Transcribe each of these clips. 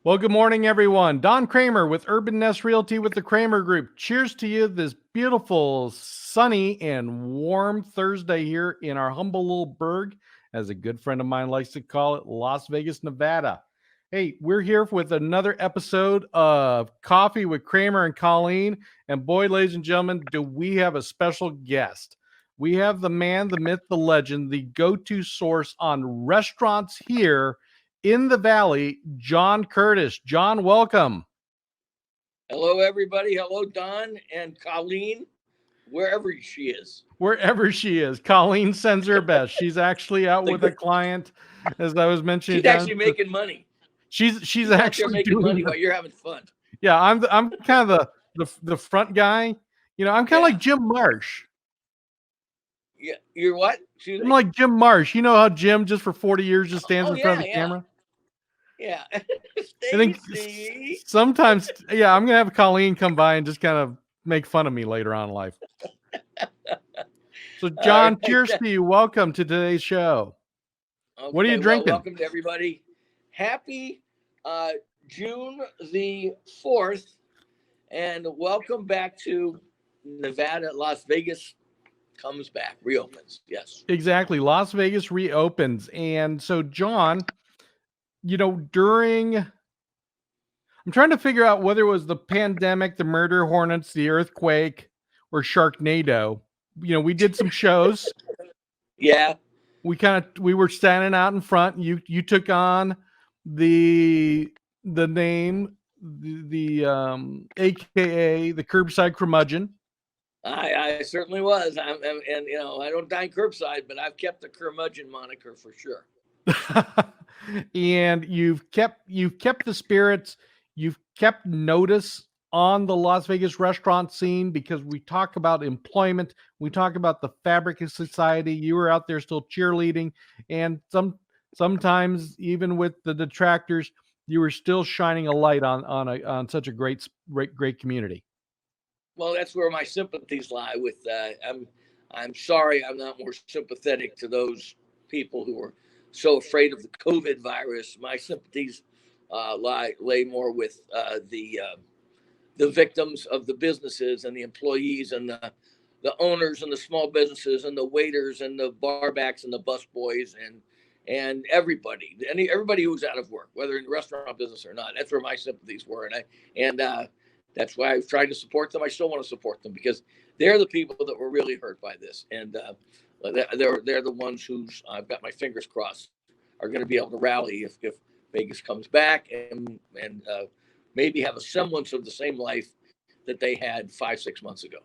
Well, good morning, everyone. Don Cramer with Urban Nest Realty with the Cramer Group. Cheers to you this beautiful, sunny, and warm Thursday here in our humble little burg, as a good friend of mine likes to call it, Las Vegas, Nevada. Hey, we're here with another episode of Coffee with Cramer and Colleen. And boy, ladies and gentlemen, do we have a special guest. We have the man, the myth, the legend, the go-to source on restaurants here in the Valley, John Curtas. John, welcome. Hello, everybody. Hello, Don and Colleen, wherever she is. Wherever she is. Colleen sends her best. She's actually out with a client, as I was mentioning. She's actually making money. She's actually making money while you're having fun. Yeah, I'm kind of the front guy. You know, I'm kind of like Jim Marsh. Yeah, you're what? I'm like Jim Marsh. You know how Jim, just for 40 years, just stands in front of the camera? Yeah. I think sometimes, I'm going to have Colleen come by and just kind of make fun of me later on in life. So, John, cheers to you. Welcome to today's show. Okay, what are you drinking? Welcome to everybody. Happy June the 4th, and welcome back to Nevada. Las Vegas comes back, reopens. Yes. Exactly. Las Vegas reopens. And so, John, you know, I'm trying to figure out whether it was the pandemic, the murder hornets, the earthquake, or Sharknado. You know, we did some shows. Yeah. We were standing out in front. You took on the name, the AKA the curbside curmudgeon. I certainly was. And you know, I don't dine curbside, but I've kept the curmudgeon moniker for sure. And you've kept the spirits. You've kept notice on the Las Vegas restaurant scene, because we talk about employment. We talk about the fabric of society. You were out there still cheerleading, and sometimes even with the detractors, you were still shining a light on such a great community. Well, that's where my sympathies lie with. I'm sorry I'm not more sympathetic to those people who were so afraid of the COVID virus. My sympathies lay more with the victims of the businesses and the employees and the owners and the small businesses and the waiters and the barbacks and the busboys and everybody who's out of work, whether in the restaurant business or not. That's where my sympathies were, and that's why I've tried to support them. I still want to support them because they're the people that were really hurt by this, and they're the ones who's I've got my fingers crossed are going to be able to rally if Vegas comes back and maybe have a semblance of the same life that they had 5-6 months ago.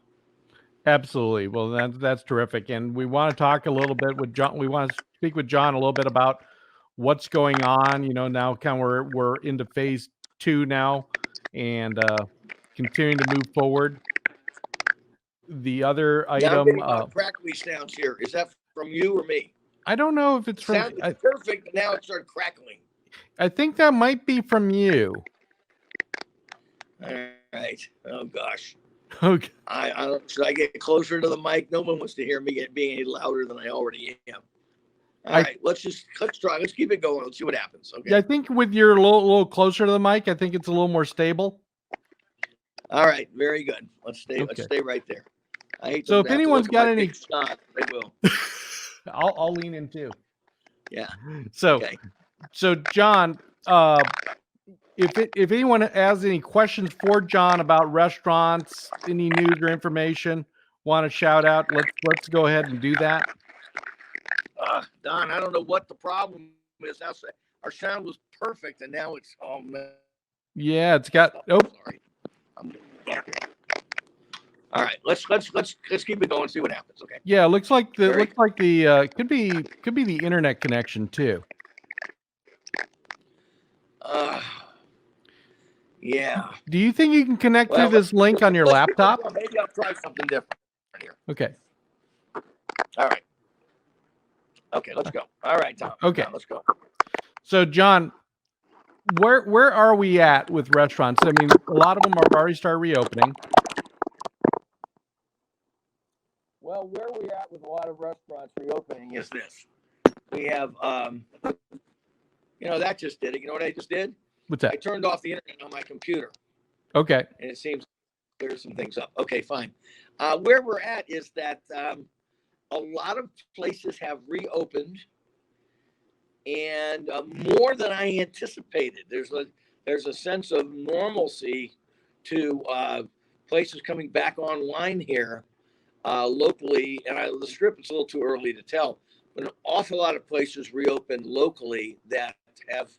Absolutely. Well, that's terrific. And we want to talk a little bit with John. We want to speak with John a little bit about what's going on. You know, now kind of we're into phase 2 now, and continuing to move forward. The other item, crackly sounds here. Is that from you or me? I don't know if it's from. Sounded perfect, but now it started crackling. I think that might be from you. All right. Oh gosh. Okay. I don't. Should I get closer to the mic? No one wants to hear me being any louder than I already am. All right. Let's try. Let's keep it going. Let's see what happens. Okay. Yeah, I think with your a little closer to the mic, I think it's a little more stable. All right. Very good. Let's stay. Okay. Let's stay right there. I hate. So if anyone's got any, shot, they will. I'll lean in too. Yeah. So John, if anyone has any questions for John about restaurants, any news or information, want to shout out, let's go ahead and do that. Don, I don't know what the problem is. Our sound was perfect, and now it's man. Yeah, it's got. Oh, sorry. All right, let's keep it going and see what happens. Okay. Yeah, looks like the could be the internet connection too. Yeah. Do you think you can connect through this link on your laptop? Maybe I'll try something different here. Okay. All right. Okay, let's go. All right, Tom. Okay, let's go. So, John, where are we at with restaurants? I mean, a lot of them have already started reopening. Well, where we're at with a lot of restaurants reopening is this. We have, that just did it. You know what I just did? What's that? I turned off the internet on my computer, Okay. and it seems there's some things up. Okay, fine. Where we're at is that a lot of places have reopened, and more than I anticipated. There's a sense of normalcy to places coming back online here locally, and the Strip, it's a little too early to tell, but an awful lot of places reopened locally that have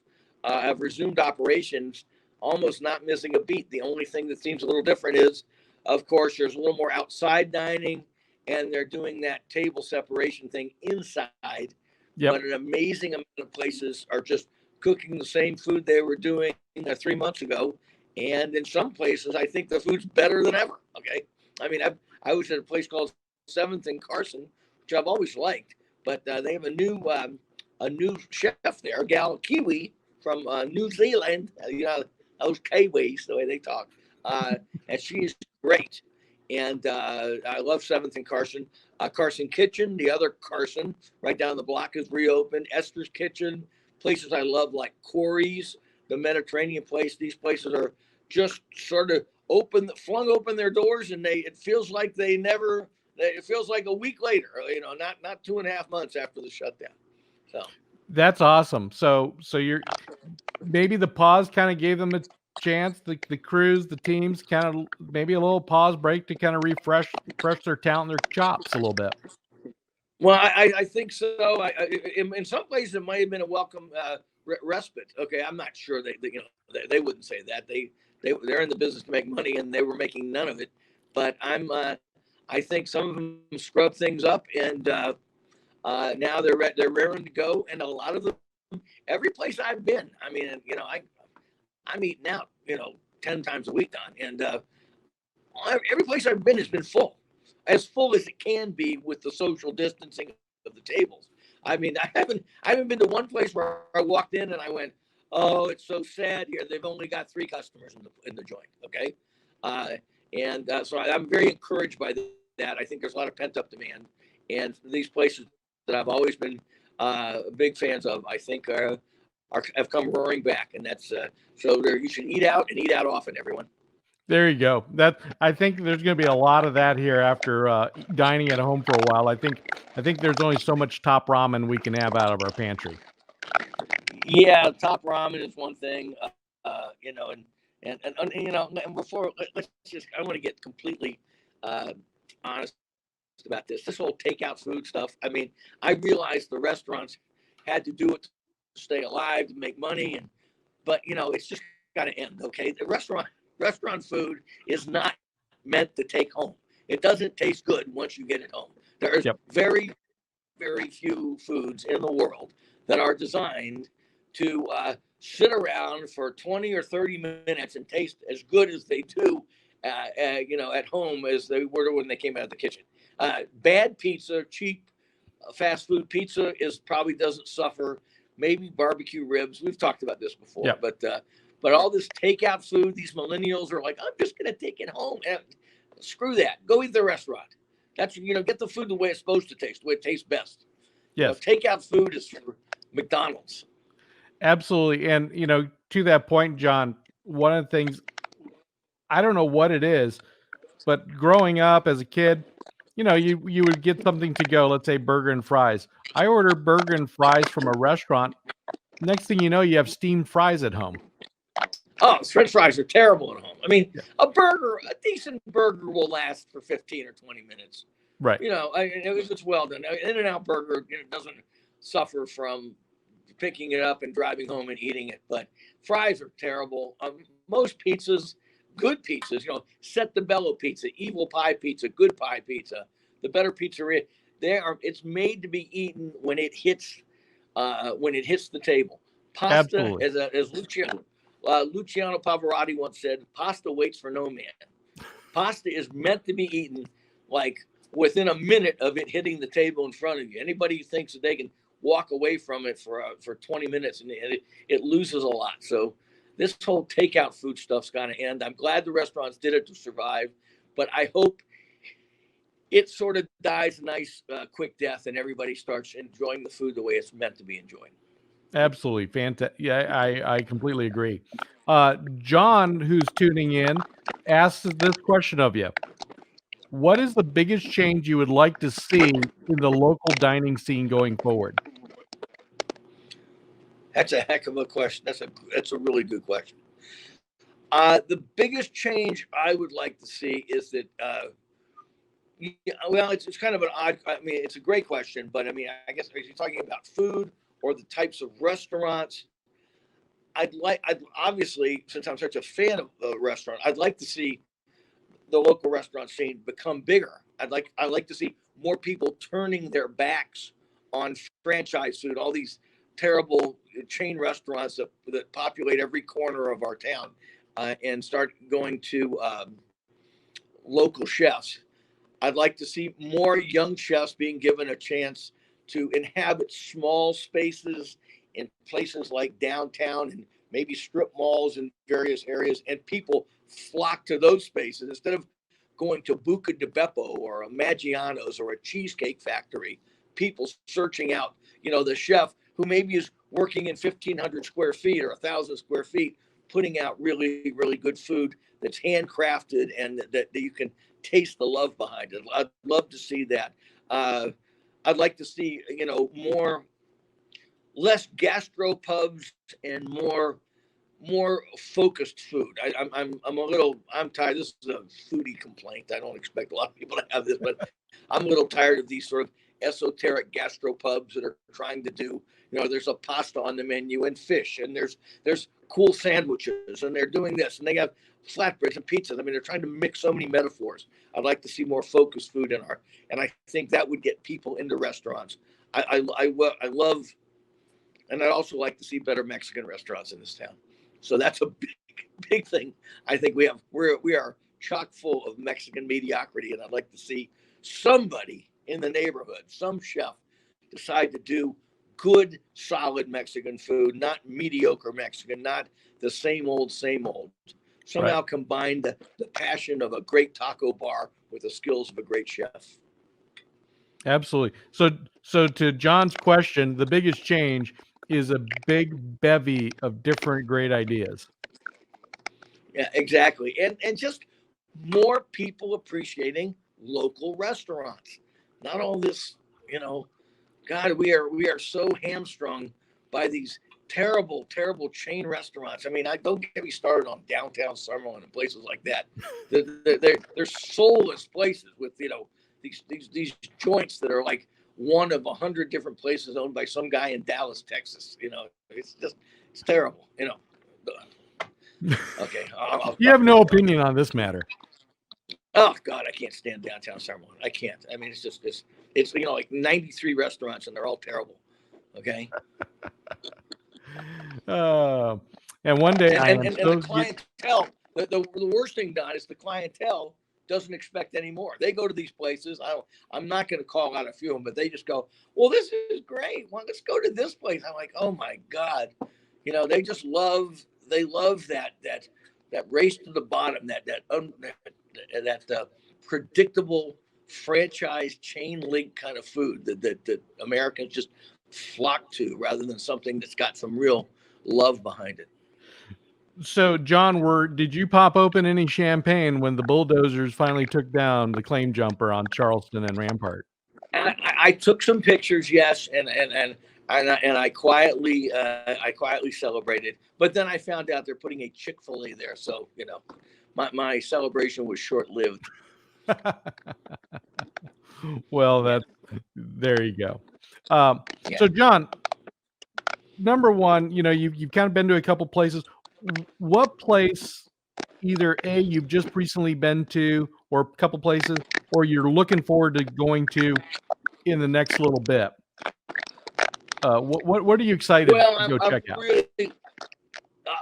resumed operations, almost not missing a beat. The only thing that seems a little different is, of course, there's a little more outside dining, and they're doing that table separation thing inside. Yep. But an amazing amount of places are just cooking the same food they were doing 3 months ago, and in some places, I think the food's better than ever. Okay, I mean, I was at a place called Seventh and Carson, which I've always liked, but they have a new chef there, a gal, Kiwi from New Zealand. Those Kiwis, the way they talk, and she is great. And I love Seventh and Carson. Carson Kitchen, the other Carson, right down the block, is reopened. Esther's Kitchen, places I love like Corey's, the Mediterranean place. These places are just sort of flung open their doors, and it feels like it feels like a week later, not 2.5 months after the shutdown. So that's awesome. So you're maybe the pause kind of gave them a chance, the crews, the teams, kind of maybe a little pause break to kind of refresh their talent, their chops a little bit. Well, I think so. In some places it might have been a welcome respite. Okay, I'm not sure they wouldn't say that. They're in the business to make money, and they were making none of it. But I think some of them scrub things up, and now they're raring to go. And a lot of them, every place I've been, I mean, I'm eating out, 10 times a week, Don, and every place I've been has been full as it can be with the social distancing of the tables. I mean, I haven't been to one place where I walked in and I went, "Oh, it's so sad here. They've only got 3 customers in the joint." Okay, so I'm very encouraged by that. I think there's a lot of pent up demand, and these places that I've always been big fans of, I think have come roaring back, and that's so you should eat out and eat out often, everyone. There you go. I think there's going to be a lot of that here after dining at home for a while. I think there's only so much top ramen we can have out of our pantry. Yeah, top ramen is one thing, and before I want to get completely honest about this whole takeout food stuff. I mean, I realized the restaurants had to do it to stay alive, to make money, but it's just got to end. Okay, the restaurant food is not meant to take home. It doesn't taste good once you get it home. There's very, very few foods in the world that are designed to sit around for 20 or 30 minutes and taste as good as they do, at home as they were when they came out of the kitchen. Bad pizza, cheap fast food pizza probably doesn't suffer. Maybe barbecue ribs. We've talked about this before, but all this takeout food, these millennials are like, I'm just going to take it home. And screw that. Go eat the restaurant. That's, get the food the way it's supposed to taste, the way it tastes best. Yes. Takeout food is for McDonald's. Absolutely. And, to that point, John, one of the things, I don't know what it is, but growing up as a kid, you would get something to go, let's say burger and fries. I order burger and fries from a restaurant. Next thing you know, you have steamed fries at home. Oh, French fries are terrible at home. I mean, a decent burger will last for 15 or 20 minutes. Right. It's well done. In-N-Out burger doesn't suffer from picking it up and driving home and eating it, but fries are terrible. Most pizzas, good pizzas, Set the Bello pizza, Evil Pie pizza, Good Pie pizza, the better pizzeria, it's made to be eaten when it hits the table. Pasta, absolutely, as Luciano Pavarotti once said, pasta waits for no man. Pasta is meant to be eaten like within a minute of it hitting the table in front of you. Anybody who thinks that they can walk away from it for 20 minutes and it loses a lot. So this whole takeout food stuff's got to end. I'm glad the restaurants did it to survive, but I hope it sort of dies a nice quick death and everybody starts enjoying the food the way it's meant to be enjoyed. Absolutely fantastic. Yeah, I completely agree. John, who's tuning in, asks this question of you. What is the biggest change you would like to see in the local dining scene going forward? That's a heck of a question. That's a really good question. The biggest change I would like to see is that, well, it's kind of an odd, I mean, it's a great question, but I mean, I guess if you're talking about food or the types of restaurants, I'd obviously, since I'm such a fan of the restaurant, I'd like to see the local restaurant scene become bigger. I'd like to see more people turning their backs on franchise food, all these terrible chain restaurants that populate every corner of our town, and start going to local chefs. I'd like to see more young chefs being given a chance to inhabit small spaces in places like downtown and maybe strip malls in various areas, and people flock to those spaces instead of going to Buca di Beppo or a Maggiano's or a Cheesecake Factory. People searching out, the chef who maybe is working in 1,500 square feet or 1,000 square feet, putting out really, really good food that's handcrafted and that you can taste the love behind it. I'd love to see that. I'd like to see, less gastro pubs and more focused food. I'm tired. This is a foodie complaint. I don't expect a lot of people to have this, but I'm a little tired of these sort of esoteric gastropubs that are trying to do, there's a pasta on the menu and fish, and there's cool sandwiches, and they're doing this, and they have flatbreads and pizzas. I mean, they're trying to mix so many metaphors. I'd like to see more focused food and I think that would get people into restaurants. I love, and I'd also like to see better Mexican restaurants in this town. So that's a big thing. I think we are chock full of Mexican mediocrity, and I'd like to see somebody in the neighborhood, some chef, decide to do good, solid Mexican food, not mediocre Mexican, not the same old, same old. Somehow Right. combine the passion of a great taco bar with the skills of a great chef. Absolutely. So to John's question, the biggest change is a big bevy of different great ideas. Yeah, exactly. And just more people appreciating local restaurants. Not all this, God, we are so hamstrung by these terrible, terrible chain restaurants. I mean, I don't get me started on downtown Summerlin and places like that. They're soulless places with these joints that are like one of 100 different places owned by some guy in Dallas, Texas. It's terrible. Okay, I'll You have stop no there. opinion on this matter. Oh God, I can't stand downtown Summerlin. I can't. I mean, it's like 93 restaurants and they're all terrible. Okay. Uh, and one day And I and, am and, and the so clientele, the worst thing, Don, is the clientele doesn't expect any more. They go to these places. I'm not going to call out a few of them, but they just go, well, this is great. Well, let's go to this place. I'm like, oh my God. They just love that race to the bottom, that predictable franchise chain link kind of food that Americans just flock to rather than something that's got some real love behind it. So, John, did you pop open any champagne when the bulldozers finally took down the claim jumper on Charleston and Rampart? I took some pictures, yes, and I quietly celebrated. But then I found out they're putting a Chick-fil-A there, so my celebration was short lived. Well, Yeah, there you go. yeah. So, John, number one, you've kind of been to a couple places. What place, either A, you've just recently been to, or a couple places, or you're looking forward to going to in the next little bit? What are you excited Well, to go I'm check out? really.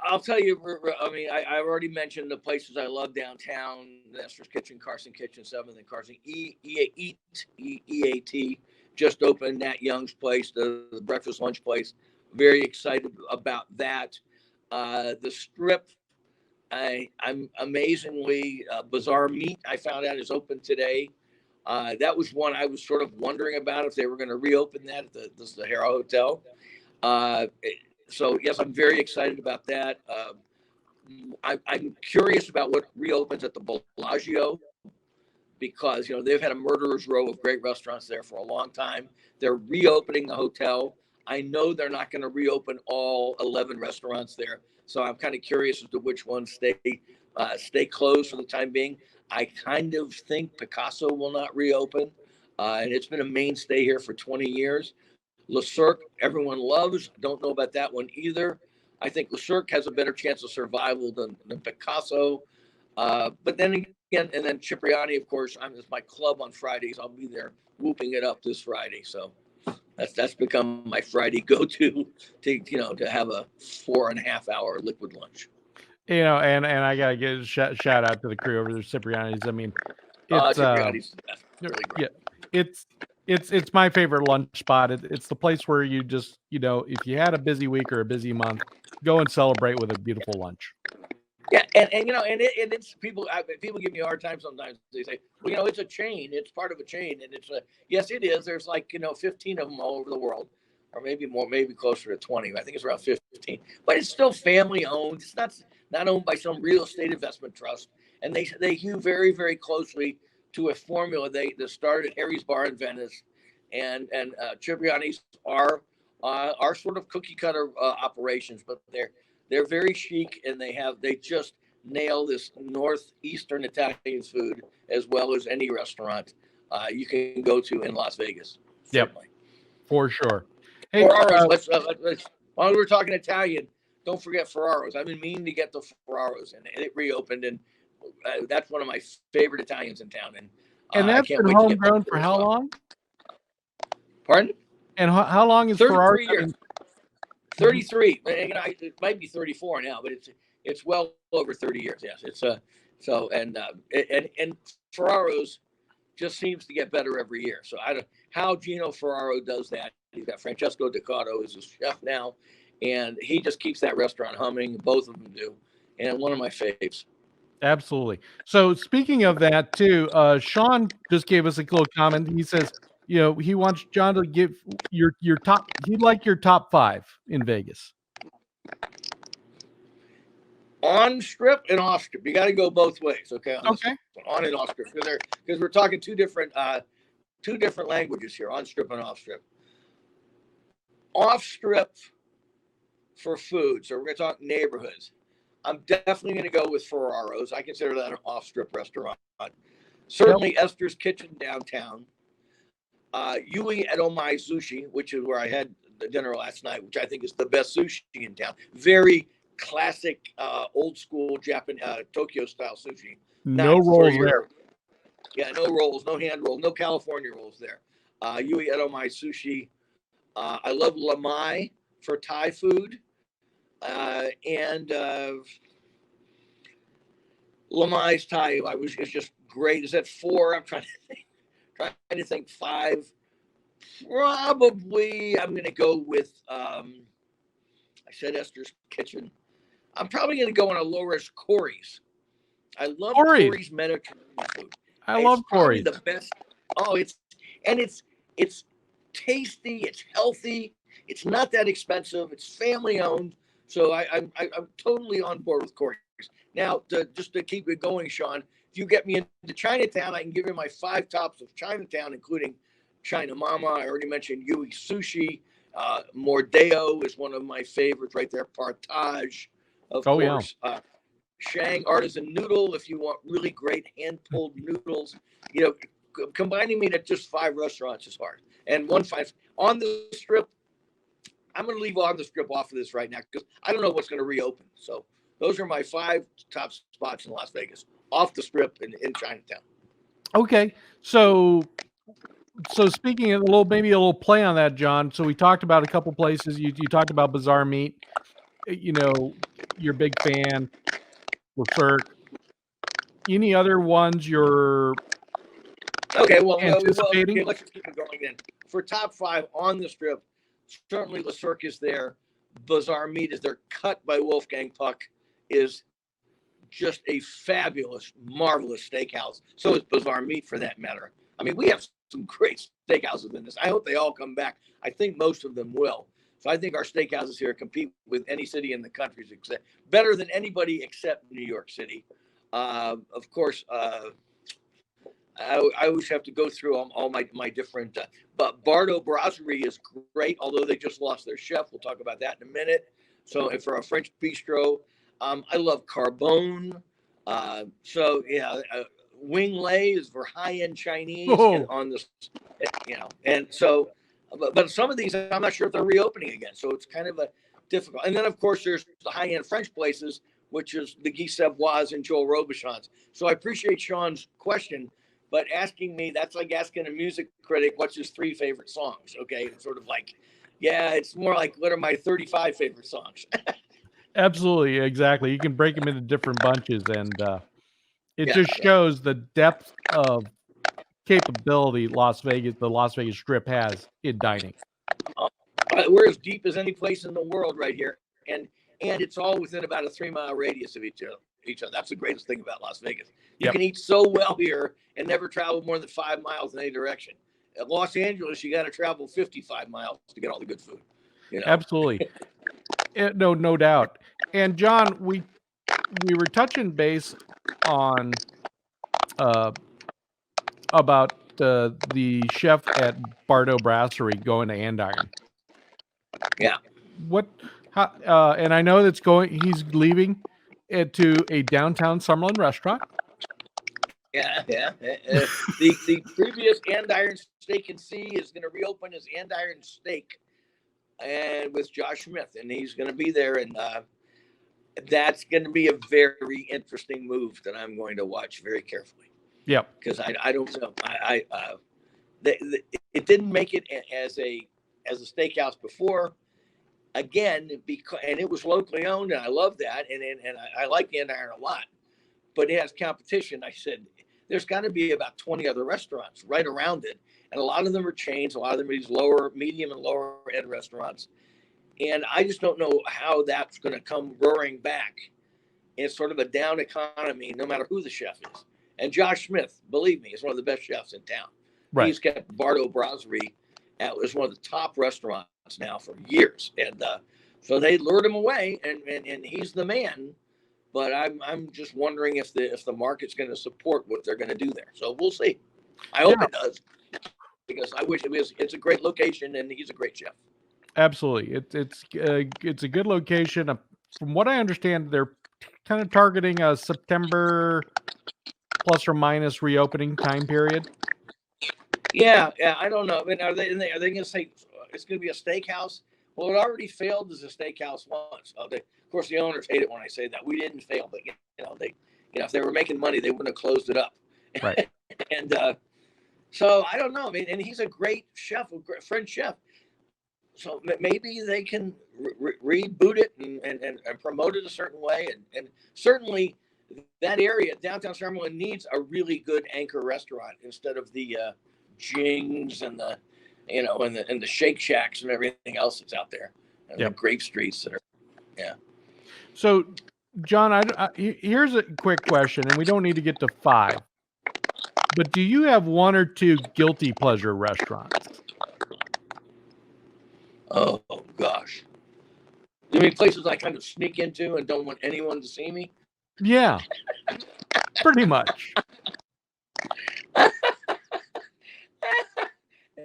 I'll tell you. I mean, I've already mentioned the places I love downtown: Nestor's Kitchen, Carson Kitchen, Seventh and Carson. EAT just opened. Nat Young's place, the breakfast lunch place. Very excited about that. The Strip. I'm amazingly Bizarre Meat. I found out is open today. That was one I was sort of wondering about if they were going to reopen that at the Sahara Hotel. So yes, I'm very excited about that. I'm curious about what reopens at the Bellagio, because they've had a murderer's row of great restaurants there for a long time. They're reopening the hotel. I know they're not going to reopen all 11 restaurants there, so I'm kind of curious as to which ones stay closed for the time being. I kind of think Picasso will not reopen, and it's been a mainstay here for 20 years. Le Cirque, everyone loves. Don't know about that one either. I think Le Cirque has a better chance of survival than Picasso. But then again, and then Cipriani, of course, it's my club on Fridays. I'll be there whooping it up this Friday. So that's become my Friday go-to to have a 4.5 hour liquid lunch. And I gotta give a shout out to the crew over there, Cipriani's. I mean, it's Cipriani's really great. Yeah, it's my favorite lunch spot. It's the place where you just, if you had a busy week or a busy month, go and celebrate with a beautiful lunch. Yeah, and it's people give me a hard time sometimes. They say, well, it's a chain. It's part of a chain, and yes, it is. There's 15 of them all over the world, or maybe more, maybe closer to 20. I think it's around 15, but it's still family owned. It's not owned by some real estate investment trust, and they hew very, very closely to a formula they started at Harry's Bar in Venice, and Cipriani's are sort of cookie cutter operations, but they're very chic, and they just nail this northeastern Italian food as well as any restaurant you can go to in Las Vegas. Certainly. Yep, for sure. Hey, Ferraro's, while we're talking Italian, don't forget Ferraro's. I've been meaning to get the Ferraro's, and it reopened, and that's one of my favorite Italians in town. And that's been homegrown for how long? Pardon? And how long is Ferraro's? 33. It might be 34 now, but it's well over 30 years. Yes, it's and Ferraro's just seems to get better every year. So I don't how Gino Ferraro does that. He's got Francesco Ducato as his chef now, and he just keeps that restaurant humming. Both of them do, and one of my faves. Absolutely. So speaking of that too, Sean just gave us a little comment. He says, he wants John to give your top. He'd like your top 5 in Vegas. On strip and off strip, you got to go both ways. Okay. On and off strip, because we're talking two different languages here. On strip and off strip. Off strip for food. So we're going to talk neighborhoods. I'm definitely going to go with Ferraro's. I consider that an off-strip restaurant. Certainly Esther's Kitchen downtown. Yui Edomai Sushi, which is where I had the dinner last night, which I think is the best sushi in town. Very classic, old school Japan, Tokyo-style sushi. No rolls there. Yeah, no rolls, no hand rolls, no California rolls there. Yui Edomai Sushi. I love Lamai for Thai food. And Lamai's Thai is just great. Is that 4? I'm trying to think 5. Probably I'm going to go with. I said Esther's Kitchen. I'm probably going to go on a low risk Corey's. I love Corey's Mediterranean food. I love Corey's. The best. Oh, it's tasty. It's healthy. It's not that expensive. It's family owned. So I'm totally on board with Corey's. Now, just to keep it going, Sean, if you get me into Chinatown, I can give you my 5 tops of Chinatown, including China Mama. I already mentioned Yui Sushi. Mordeo is one of my favorites right there. Partage, of course. Yeah. Shang Artisan Noodle, if you want really great hand-pulled noodles. Combining me at just 5 restaurants is hard. And 5 on the strip. I'm going to leave on the strip off of this right now because I don't know what's going to reopen. So those are my 5 top spots in Las Vegas, off the strip in Chinatown. Okay. So speaking of maybe a little play on that, John. So we talked about a couple places. You talked about Bazaar Meat. You're a big fan. Le Cirque. Any other ones you're anticipating? Okay, let's just keep it going then. For top 5 on the strip, certainly Le Cirque is there. Bazaar Meat is there. Cut by Wolfgang Puck is just a fabulous, marvelous steakhouse. So is Bazaar Meat, for that matter. I mean, we have some great steakhouses in this. I hope they all come back. I think most of them will. So I think our steakhouses here compete with any city in the country, except better than anybody except New York City. Of course, I always have to go through all my different, but Bardot Brasserie is great, although they just lost their chef. We'll talk about that in a minute. So for a French bistro, I love Carbone. So yeah, Wing Lei is for high-end Chinese and on this, and so, but some of these I'm not sure if they're reopening again. So it's kind of a difficult. And then of course there's the high-end French places, which is the Guy Savoy's and Joel Robuchon's. So I appreciate Sean's question. But asking me, that's like asking a music critic, what's his 3 favorite songs? Okay. It's sort of like, yeah, it's more like, what are my 35 favorite songs? Absolutely. Exactly. You can break them into different bunches, and it just shows the depth of capability the Las Vegas Strip has in dining. We're as deep as any place in the world right here. And it's all within about a 3-mile radius of each other. That's the greatest thing about Las Vegas. You can eat so well here and never travel more than 5 miles in any direction. At Los Angeles, you got to travel 55 miles to get all the good food. Absolutely. No doubt. And John, we were touching base on about the chef at Bardot Brasserie going to Andiron. Yeah. And I know he's leaving to a downtown Summerlin restaurant. Yeah. The previous Andiron Steak and Sea is going to reopen as Andiron Steak, and with Josh Smith, and he's going to be there, and that's going to be a very interesting move that I'm going to watch very carefully. Yeah, because I don't know, it didn't make it as a steakhouse before. Again, and it was locally owned, and I love that, and I like Andiron a lot, but it has competition. I said there's got to be about 20 other restaurants right around it, and a lot of them are chains. A lot of them are these medium and lower end restaurants, and I just don't know how that's going to come roaring back. It's sort of a down economy, no matter who the chef is. And Josh Smith, believe me, is one of the best chefs in town. Right. He's kept Bardot Brasserie as one of the top restaurants now for years, and so they lured him away, and he's the man. But I'm just wondering if the market's going to support what they're going to do there. So we'll see. I hope it does, because I wish it was. It's a great location, and he's a great chef. Absolutely, it's a good location. From what I understand, they're kind of targeting a September plus or minus reopening time period. Yeah, I don't know. I mean, are they going to say it's going to be a steakhouse? Well, it already failed as a steakhouse once. Of course, the owners hate it when I say that. We didn't fail, but if they were making money, they wouldn't have closed it up. Right. And so I don't know. I mean, and he's a great chef, a great French chef. So maybe they can reboot it and promote it a certain way. And certainly that area, downtown Summerlin, needs a really good anchor restaurant instead of the Jings and the and the Shake Shacks and everything else that's out there, and the Grape Streets that are, So, John, here's a quick question, and we don't need to get to 5, but do you have 1 or 2 guilty pleasure restaurants? Oh gosh, you mean places I kind of sneak into and don't want anyone to see me? Yeah, pretty much.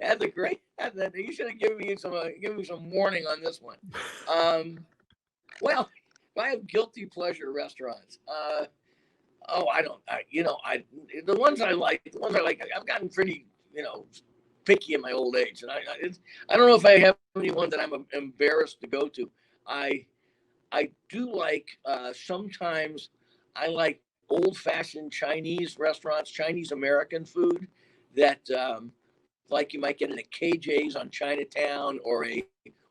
That's a great. You should have given me some warning on this one. Well, if I have guilty pleasure restaurants, I don't. The ones I like. I've gotten pretty, picky in my old age, and I don't know if I have anyone that I'm embarrassed to go to. I do like sometimes I like old-fashioned Chinese restaurants, Chinese American food that like you might get in a KJ's on Chinatown or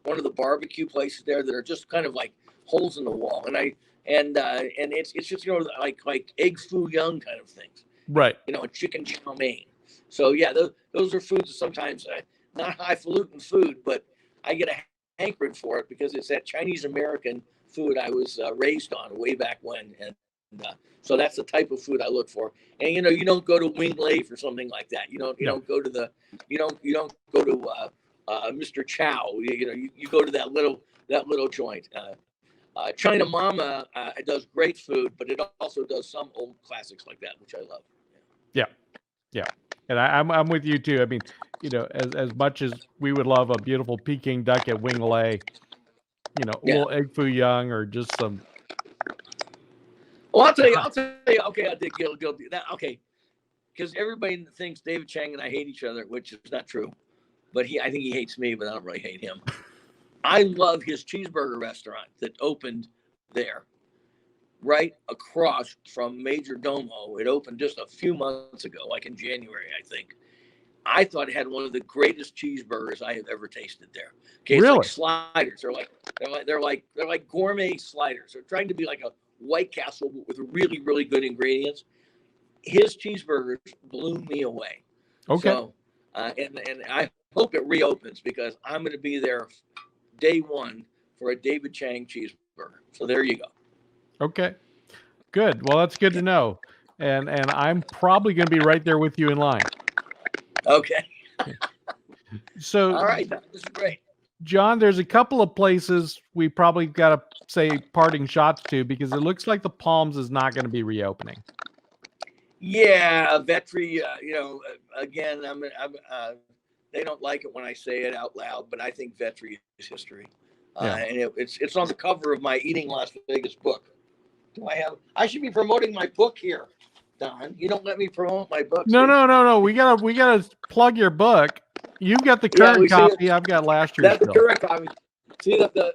one of the barbecue places there that are just kind of like holes in the wall, and it's just like egg foo young kind of things, right? Chicken chow mein. So yeah, those are foods that sometimes not highfalutin food, but I get a hankering for it because it's that Chinese American food I was raised on way back when, and so that's the type of food I look for. And you don't go to Wing Lei for something like that. You don't go to Mr. Chow. You go to that little joint. China Mama does great food, but it also does some old classics like that, which I love. Yeah, yeah, and I'm with you too. I mean, as much as we would love a beautiful Peking duck at Wing Lei, a Yeah. little egg foo young or just some. Well, I'll tell you. Okay, I did guilty. That okay, because everybody thinks David Chang and I hate each other, which is not true. But I think he hates me, but I don't really hate him. I love his cheeseburger restaurant that opened there, right across from Major Domo. It opened just a few months ago, like in January, I think. I thought it had one of the greatest cheeseburgers I have ever tasted there. Okay, it's Really? like sliders. They're like gourmet sliders. They're trying to be like a White Castle with really, really good ingredients. His cheeseburgers blew me away. Okay. So, and I hope it reopens because I'm going to be there day one for a David Chang cheeseburger. So there you go. Okay. Good. Well, that's good to know. And I'm probably going to be right there with you in line. Okay. So, all right, this is great. John, there's a couple of places we probably got to say parting shots to because it looks like the Palms is not going to be reopening. Yeah, Vetri. Again, they don't like it when I say it out loud, but I think Vetri is history. Yeah. And it's on the cover of my Eating Las Vegas book. I should be promoting my book here, Don. You don't let me promote my book. No. We gotta plug your book. You've got the current copy. I've got last year's. That's the current copy. See that the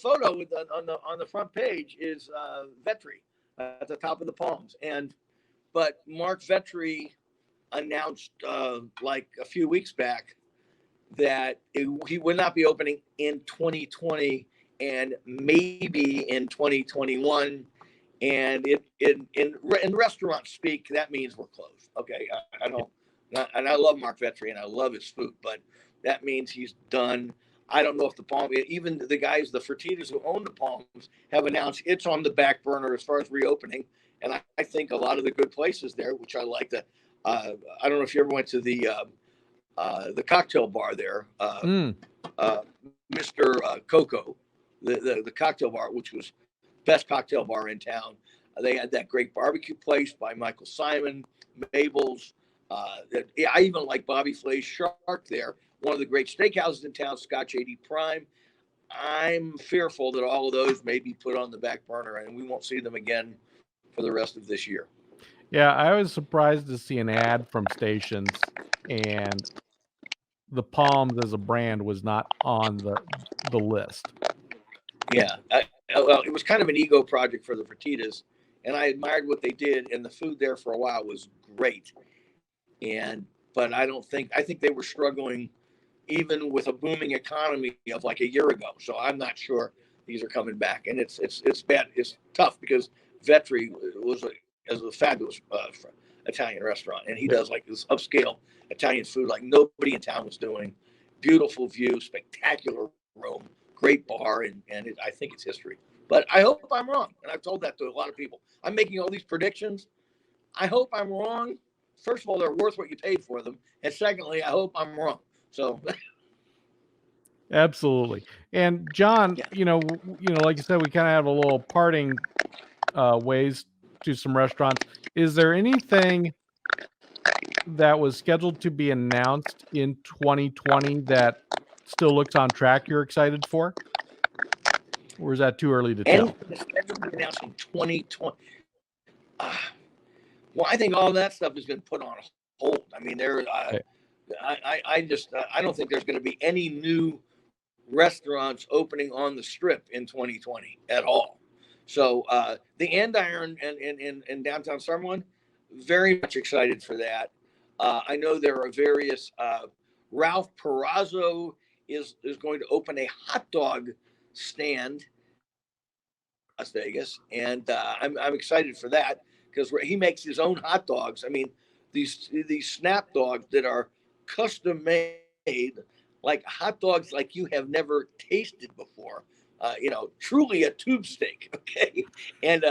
photo on the front page is Vetri at the top of the Palms, but Mark Vetri announced like a few weeks back that he would not be opening in 2020 and maybe in 2021. And in restaurant speak, that means we're closed. Okay, I don't, and I love Mark Vetri and I love his food, but that means he's done. I don't know if the Palm, even the guys, the Fertittas who own the Palms, have announced it's on the back burner as far as reopening. And I think a lot of the good places there, which I like to. I don't know if you ever went to the cocktail bar there, Mr. Coco, the cocktail bar, which was best cocktail bar in town. They had that great barbecue place by Michael Simon, Mabel's. I even like Bobby Flay's Shark there. One of the great steakhouses in town, Scotch 80 Prime. I'm fearful that all of those may be put on the back burner and we won't see them again for the rest of this year. Yeah, I was surprised to see an ad from Stations and the Palms as a brand was not on the list. Yeah, well, it was kind of an ego project for the Fertittas, and I admired what they did, and the food there for a while was great. But I think they were struggling even with a booming economy of like a year ago. So I'm not sure these are coming back, and it's bad. It's tough because Vetri was a fabulous Italian restaurant, and he does like this upscale Italian food like nobody in town was doing. Beautiful view, spectacular room, great bar, and I think it's history. But I hope I'm wrong, and I've told that to a lot of people. I'm making all these predictions. I hope I'm wrong. First of all, they're worth what you paid for them, and secondly, I hope I'm wrong. So, absolutely. And John, like you said, we kind of have a little parting ways to some restaurants. Is there anything that was scheduled to be announced in 2020 that still looks on track you're excited for? Or is that too early to tell? Scheduled to be announced in 2020. Well, I think all that stuff has been put on hold. I mean, I don't think there's going to be any new restaurants opening on the Strip in 2020 at all. So the Andiron in downtown Summerlin, very much excited for that. I know there are various. Ralph Perazzo is going to open a hot dog stand in Las Vegas, and I'm excited for that because he makes his own hot dogs. I mean, these snap dogs that are custom made, like hot dogs like you have never tasted before. Truly a tube steak. Okay, and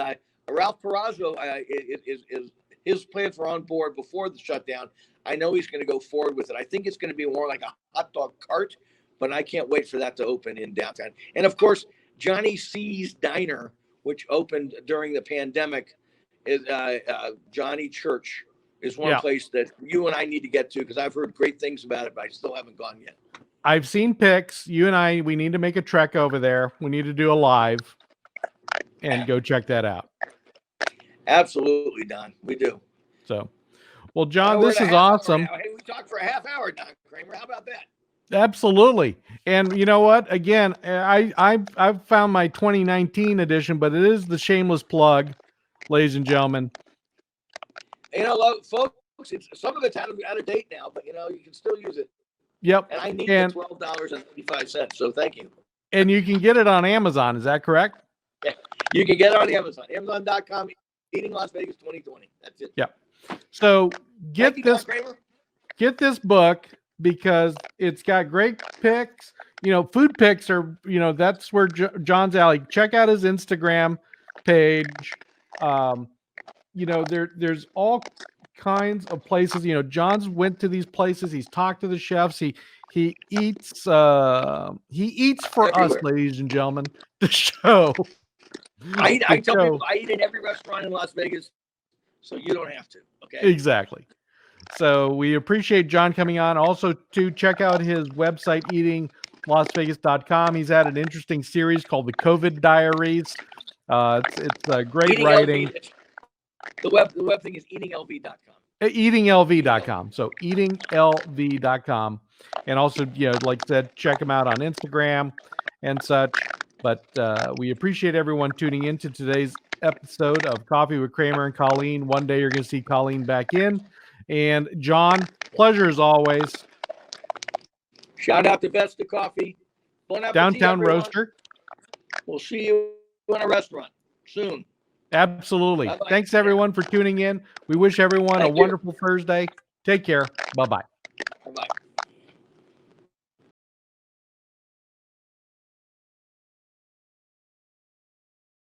Ralph Perazzo is his plans were on board before the shutdown. I know he's going to go forward with it. I think it's going to be more like a hot dog cart, but I can't wait for that to open in downtown. And of course, Johnny C's Diner, which opened during the pandemic, is Johnny Church is one place that you and I need to get to, because I've heard great things about it, but I still haven't gone yet. I've seen pics. You and I, we need to make a trek over there. We need to do a live and go check that out. Absolutely, Don. We do. So, well, John, this is awesome. Hey, we talked for a half hour, Don Cramer. How about that? Absolutely. And you know what? Again, I've found my 2019 edition, but it is the shameless plug, ladies and gentlemen. You know, folks, some of it's out of date now, but you know, you can still use it. Yep. And I need the $12.95. So thank you. And you can get it on Amazon. Is that correct? Yeah. You can get it on Amazon. Amazon.com, Eating Las Vegas 2020. That's it. Yep. So get this book, because it's got great picks. You know, food picks are, you know, that's where John's alley. Check out his Instagram page. You know, there's all kinds of places. You know, John's went to these places. He's talked to the chefs. He eats for everywhere. us, ladies and gentlemen. The show. I tell people I eat in every restaurant in Las Vegas, so you don't have to. Okay. Exactly. So we appreciate John coming on. Also, to check out his website, eatinglasvegas.com. He's had an interesting series called the COVID Diaries. It's great writing. The web thing is eatinglv.com. Eatinglv.com. So eatinglv.com. And also, you know, like I said, check him out on Instagram and such. But we appreciate everyone tuning into today's episode of Coffee with Cramer and Colleen. One day you're going to see Colleen back in. And John, pleasure as always. Shout out to Vesta Coffee. Bon appetit, Downtown everyone. Roaster. We'll see you in a restaurant soon. Absolutely. Bye-bye. Thanks everyone for tuning in. We wish everyone a wonderful Thursday. Take care. Bye-bye.